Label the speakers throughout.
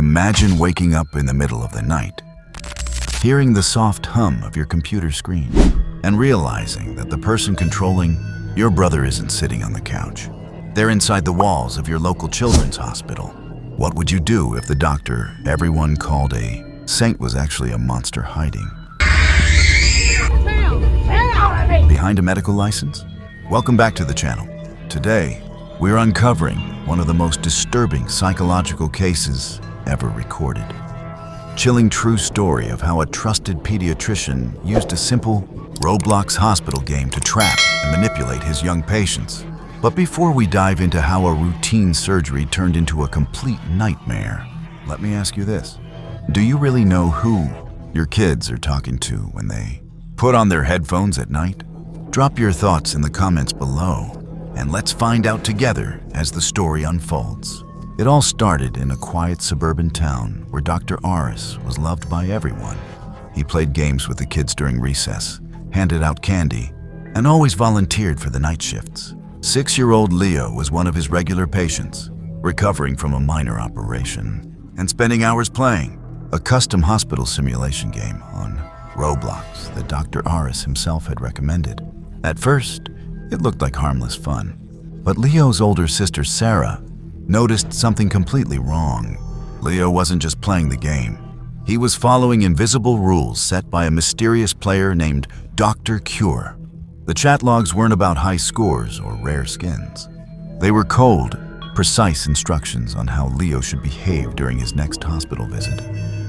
Speaker 1: Imagine waking up in the middle of the night, hearing the soft hum of your computer screen, and realizing that the person controlling your brother isn't sitting on the couch. They're inside the walls of your local children's hospital. What would you do if the doctor everyone called a saint was actually a monster hiding behind a medical license? Welcome back to the channel. Today, we're uncovering one of the most disturbing psychological cases ever recorded. Chilling true story of how a trusted pediatrician used a simple Roblox hospital game to trap and manipulate his young patients. But before we dive into how a routine surgery turned into a complete nightmare, let me ask you this. Do you really know who your kids are talking to when they put on their headphones at night? Drop your thoughts in the comments below, and let's find out together as the story unfolds. It all started in a quiet suburban town where Dr. Aryan was loved by everyone. He played games with the kids during recess, handed out candy, and always volunteered for the night shifts. 6-year-old Leo was one of his regular patients, recovering from a minor operation and spending hours playing a custom hospital simulation game on Roblox that Dr. Aryan himself had recommended. At first, it looked like harmless fun, but Leo's older sister Sarah noticed something completely wrong. Leo wasn't just playing the game. He was following invisible rules set by a mysterious player named Dr. Cure. The chat logs weren't about high scores or rare skins. They were cold, precise instructions on how Leo should behave during his next hospital visit,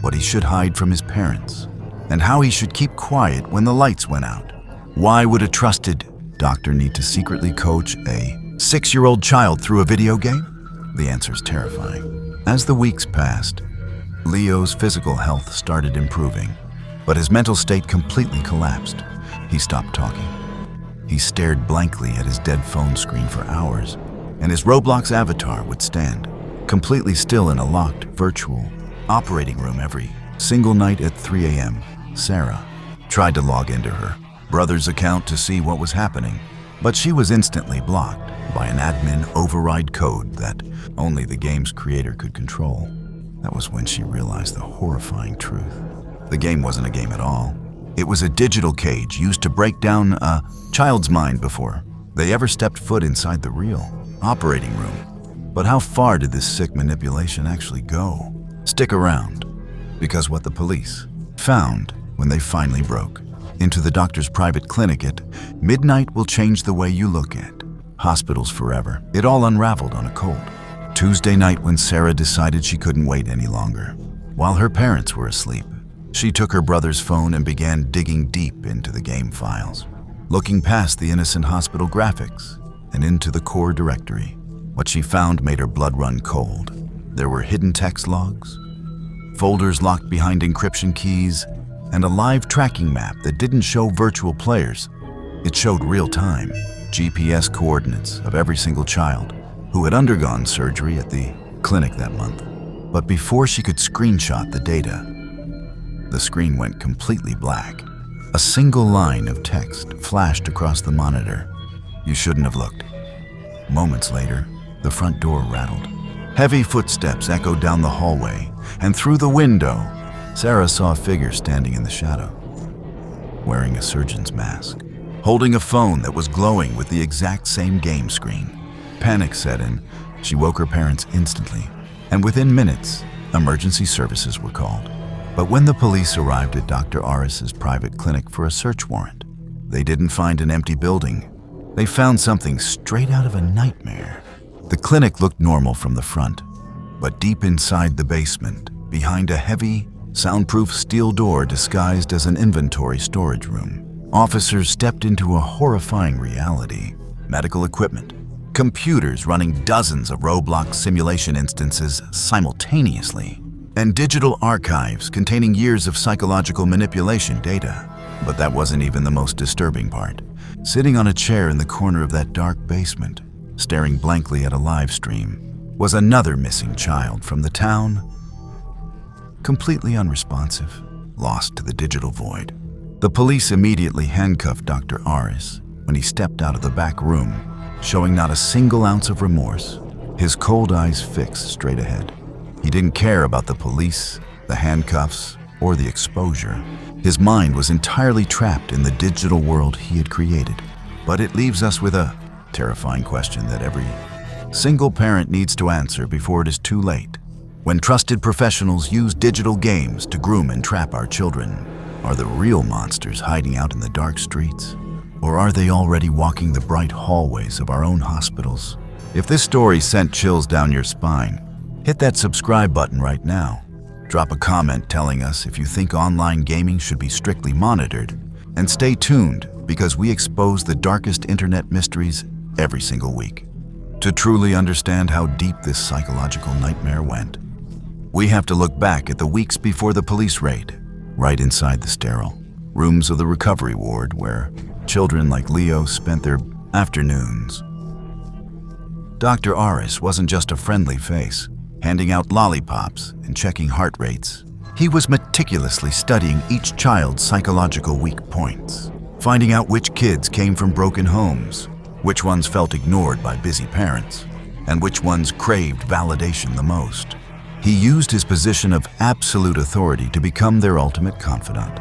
Speaker 1: what he should hide from his parents, and how he should keep quiet when the lights went out. Why would a trusted doctor need to secretly coach a 6-year-old child through a video game? The answer's terrifying. As the weeks passed, Leo's physical health started improving, but his mental state completely collapsed. He stopped talking. He stared blankly at his dead phone screen for hours, and his Roblox avatar would stand, completely still in a locked, virtual operating room every single night at 3 a.m. Sarah tried to log into her brother's account to see what was happening, but she was instantly blocked by an admin override code that only the game's creator could control. That was when she realized the horrifying truth. The game wasn't a game at all. It was a digital cage used to break down a child's mind before they ever stepped foot inside the real operating room. But how far did this sick manipulation actually go? Stick around, because what the police found when they finally broke into the doctor's private clinic at midnight will change the way you look at hospitals forever. It all unraveled on a cold Tuesday night when Sarah decided she couldn't wait any longer. While her parents were asleep, she took her brother's phone and began digging deep into the game files, looking past the innocent hospital graphics and into the core directory. What she found made her blood run cold. There were hidden text logs, folders locked behind encryption keys, and a live tracking map that didn't show virtual players. It showed real-time GPS coordinates of every single child who had undergone surgery at the clinic that month. But before she could screenshot the data, the screen went completely black. A single line of text flashed across the monitor. "You shouldn't have looked." Moments later, the front door rattled. Heavy footsteps echoed down the hallway, and through the window, Sarah saw a figure standing in the shadow, wearing a surgeon's mask, holding a phone that was glowing with the exact same game screen. Panic set in. She woke her parents instantly, and within minutes, emergency services were called. But when the police arrived at Dr. Aryan's private clinic for a search warrant, they didn't find an empty building. They found something straight out of a nightmare. The clinic looked normal from the front, but deep inside the basement, behind a heavy, soundproof steel door disguised as an inventory storage room, officers stepped into a horrifying reality. Medical equipment, computers running dozens of Roblox simulation instances simultaneously, and digital archives containing years of psychological manipulation data. But that wasn't even the most disturbing part. Sitting on a chair in the corner of that dark basement, staring blankly at a live stream, was another missing child from the town, completely unresponsive, lost to the digital void. The police immediately handcuffed Dr. Aryan when he stepped out of the back room, showing not a single ounce of remorse, his cold eyes fixed straight ahead. He didn't care about the police, the handcuffs, or the exposure. His mind was entirely trapped in the digital world he had created. But it leaves us with a terrifying question that every single parent needs to answer before it is too late. When trusted professionals use digital games to groom and trap our children, are the real monsters hiding out in the dark streets? Or are they already walking the bright hallways of our own hospitals? If this story sent chills down your spine, hit that subscribe button right now. Drop a comment telling us if you think online gaming should be strictly monitored. And stay tuned, because we expose the darkest internet mysteries every single week. To truly understand how deep this psychological nightmare went, we have to look back at the weeks before the police raid, right inside the sterile rooms of the recovery ward where children like Leo spent their afternoons. Dr. Aris wasn't just a friendly face, handing out lollipops and checking heart rates. He was meticulously studying each child's psychological weak points, finding out which kids came from broken homes, which ones felt ignored by busy parents, and which ones craved validation the most. He used his position of absolute authority to become their ultimate confidant,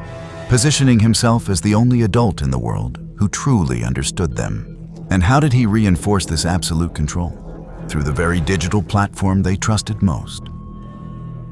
Speaker 1: positioning himself as the only adult in the world who truly understood them. And how did he reinforce this absolute control? Through the very digital platform they trusted most.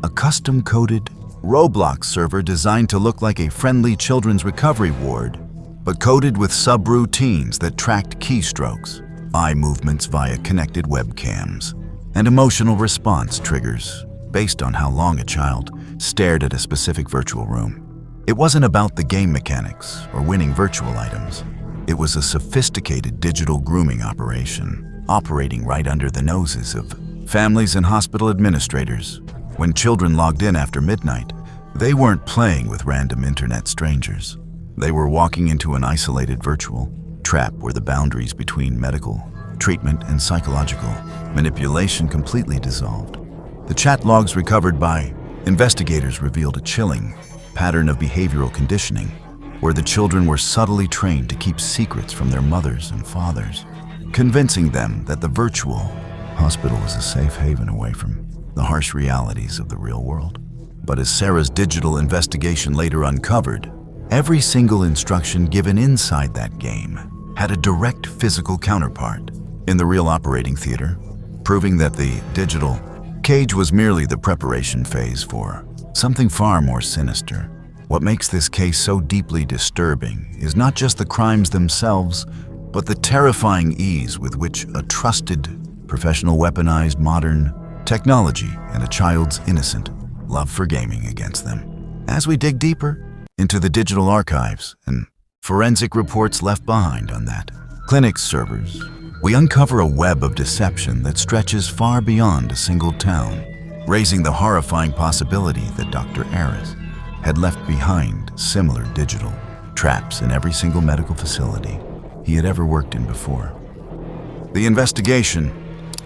Speaker 1: A custom-coded Roblox server designed to look like a friendly children's recovery ward, but coded with subroutines that tracked keystrokes, eye movements via connected webcams, and emotional response triggers based on how long a child stared at a specific virtual room. It wasn't about the game mechanics or winning virtual items. It was a sophisticated digital grooming operation, operating right under the noses of families and hospital administrators. When children logged in after midnight, they weren't playing with random internet strangers. They were walking into an isolated virtual trap where the boundaries between medical treatment and psychological manipulation completely dissolved. The chat logs recovered by investigators revealed a chilling pattern of behavioral conditioning where the children were subtly trained to keep secrets from their mothers and fathers, convincing them that the virtual hospital was a safe haven away from the harsh realities of the real world. But as Sarah's digital investigation later uncovered, every single instruction given inside that game had a direct physical counterpart in the real operating theater, proving that the digital cage was merely the preparation phase for something far more sinister. What makes this case so deeply disturbing is not just the crimes themselves, but the terrifying ease with which a trusted professional weaponized modern technology and a child's innocent love for gaming against them. As we dig deeper into the digital archives and forensic reports left behind on that clinic's servers, we uncover a web of deception that stretches far beyond a single town, raising the horrifying possibility that Dr. Aris had left behind similar digital traps in every single medical facility he had ever worked in before. The investigation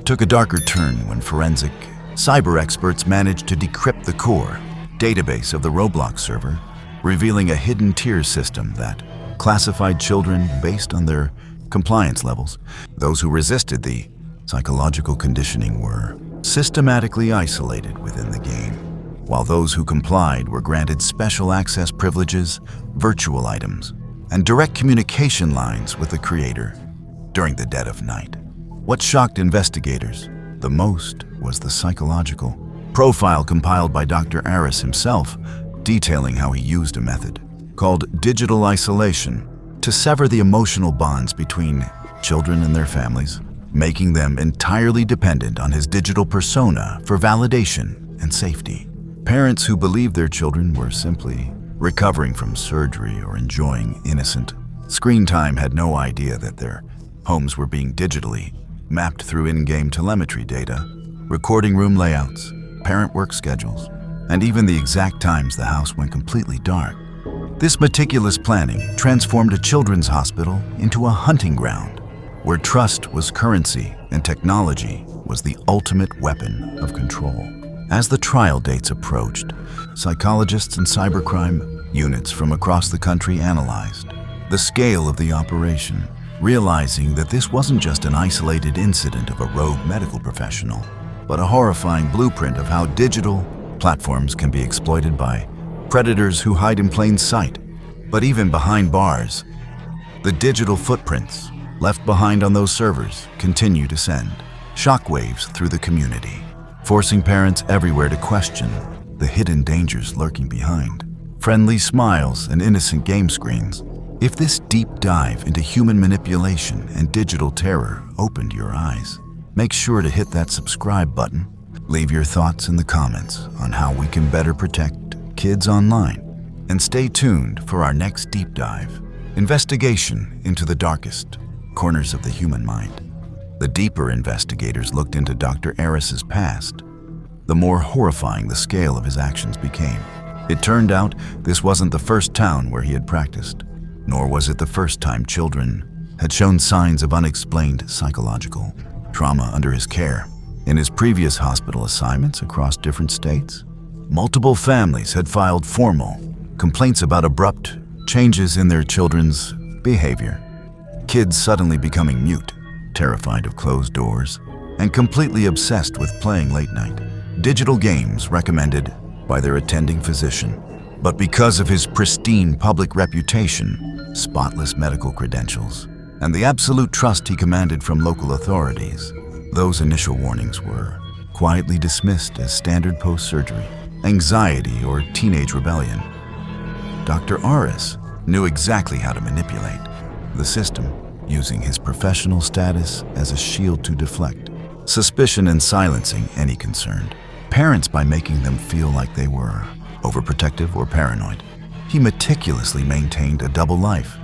Speaker 1: took a darker turn when forensic cyber experts managed to decrypt the core database of the Roblox server, revealing a hidden tier system that classified children based on their compliance levels. Those who resisted the psychological conditioning were systematically isolated within the game, while those who complied were granted special access privileges, virtual items, and direct communication lines with the creator during the dead of night. What shocked investigators the most was the psychological profile compiled by Dr. Aris himself, detailing how he used a method called digital isolation to sever the emotional bonds between children and their families, making them entirely dependent on his digital persona for validation and safety. Parents who believed their children were simply recovering from surgery or enjoying innocent screen time had no idea that their homes were being digitally mapped through in-game telemetry data, recording room layouts, parent work schedules, and even the exact times the house went completely dark. This meticulous planning transformed a children's hospital into a hunting ground, where trust was currency and technology was the ultimate weapon of control. As the trial dates approached, psychologists and cybercrime units from across the country analyzed the scale of the operation, realizing that this wasn't just an isolated incident of a rogue medical professional. but a horrifying blueprint of how digital platforms can be exploited by predators who hide in plain sight. But even behind bars, the digital footprints left behind on those servers continue to send shockwaves through the community, forcing parents everywhere to question the hidden dangers lurking behind friendly smiles and innocent game screens. If this deep dive into human manipulation and digital terror opened your eyes, make sure to hit that subscribe button. Leave your thoughts in the comments on how we can better protect kids online. And stay tuned for our next deep dive investigation into the darkest corners of the human mind. The deeper investigators looked into Dr. Aris's past, the more horrifying the scale of his actions became. It turned out this wasn't the first town where he had practiced, nor was it the first time children had shown signs of unexplained psychological trauma under his care. In his previous hospital assignments across different states, multiple families had filed formal complaints about abrupt changes in their children's behavior. Kids suddenly becoming mute, terrified of closed doors, and completely obsessed with playing late-night digital games recommended by their attending physician. But because of his pristine public reputation, spotless medical credentials, and the absolute trust he commanded from local authorities, those initial warnings were quietly dismissed as standard post-surgery anxiety or teenage rebellion. Dr. Aris knew exactly how to manipulate the system, using his professional status as a shield to deflect suspicion and silencing any concerned parents by making them feel like they were overprotective or paranoid. He meticulously maintained a double life.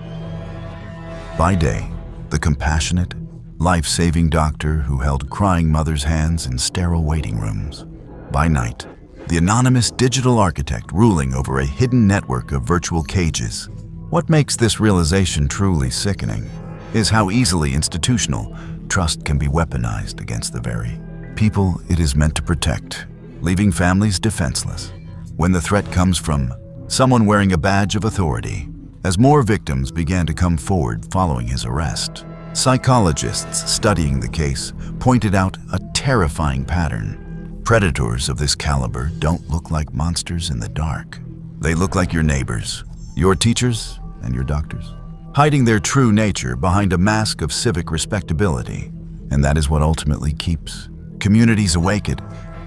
Speaker 1: By day, the compassionate, life-saving doctor who held crying mothers' hands in sterile waiting rooms. By night, the anonymous digital architect ruling over a hidden network of virtual cages. What makes this realization truly sickening is how easily institutional trust can be weaponized against the very people it is meant to protect, leaving families defenseless. When the threat comes from someone wearing a badge of authority, as more victims began to come forward following his arrest, psychologists studying the case pointed out a terrifying pattern. Predators of this caliber don't look like monsters in the dark. They look like your neighbors, your teachers, and your doctors, hiding their true nature behind a mask of civic respectability. And that is what ultimately keeps communities awake at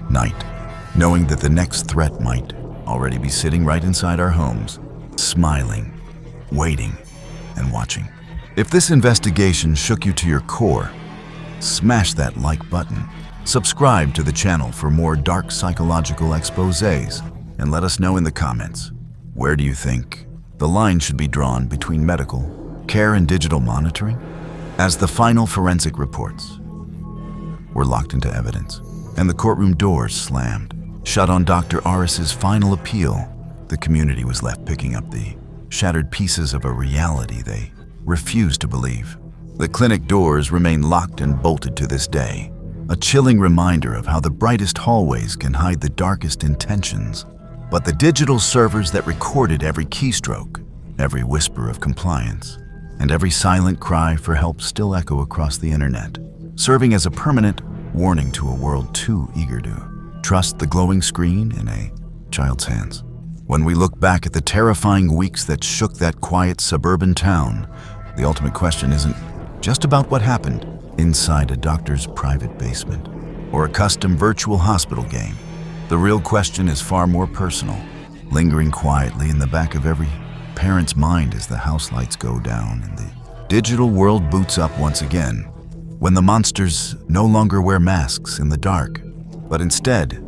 Speaker 1: night, knowing that the next threat might already be sitting right inside our homes, smiling, waiting, and watching. If this investigation shook you to your core, smash that like button. Subscribe to the channel for more dark psychological exposés, and let us know in the comments, where do you think the line should be drawn between medical care and digital monitoring? As the final forensic reports were locked into evidence and the courtroom doors slammed shut on Dr. Aris's final appeal, the community was left picking up the shattered pieces of a reality they refused to believe. The clinic doors remain locked and bolted to this day, a chilling reminder of how the brightest hallways can hide the darkest intentions. But the digital servers that recorded every keystroke, every whisper of compliance, and every silent cry for help still echo across the internet, serving as a permanent warning to a world too eager to trust the glowing screen in a child's hands. When we look back at the terrifying weeks that shook that quiet suburban town, the ultimate question isn't just about what happened inside a doctor's private basement or a custom virtual hospital game. The real question is far more personal, lingering quietly in the back of every parent's mind as the house lights go down and the digital world boots up once again. When the monsters no longer wear masks in the dark, but instead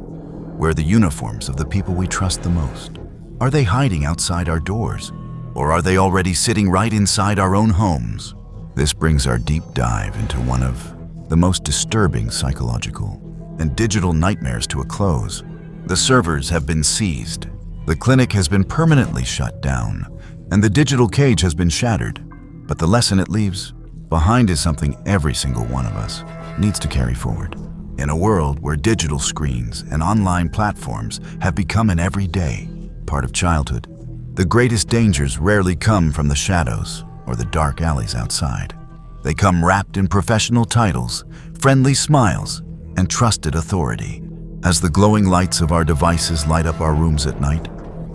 Speaker 1: wear the uniforms of the people we trust the most. Are they hiding outside our doors? Or are they already sitting right inside our own homes? This brings our deep dive into one of the most disturbing psychological and digital nightmares to a close. The servers have been seized, the clinic has been permanently shut down, and the digital cage has been shattered. But the lesson it leaves behind is something every single one of us needs to carry forward. In a world where digital screens and online platforms have become an everyday part of childhood, the greatest dangers rarely come from the shadows or the dark alleys outside. They come wrapped in professional titles, friendly smiles, and trusted authority. As the glowing lights of our devices light up our rooms at night,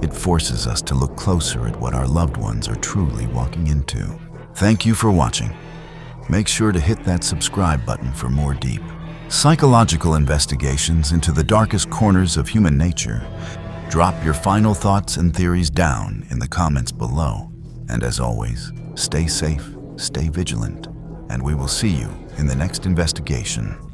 Speaker 1: it forces us to look closer at what our loved ones are truly walking into. Thank you for watching. Make sure to hit that subscribe button for more deep psychological investigations into the darkest corners of human nature. Drop your final thoughts and theories down in the comments below. And as always, stay safe, stay vigilant, and we will see you in the next investigation.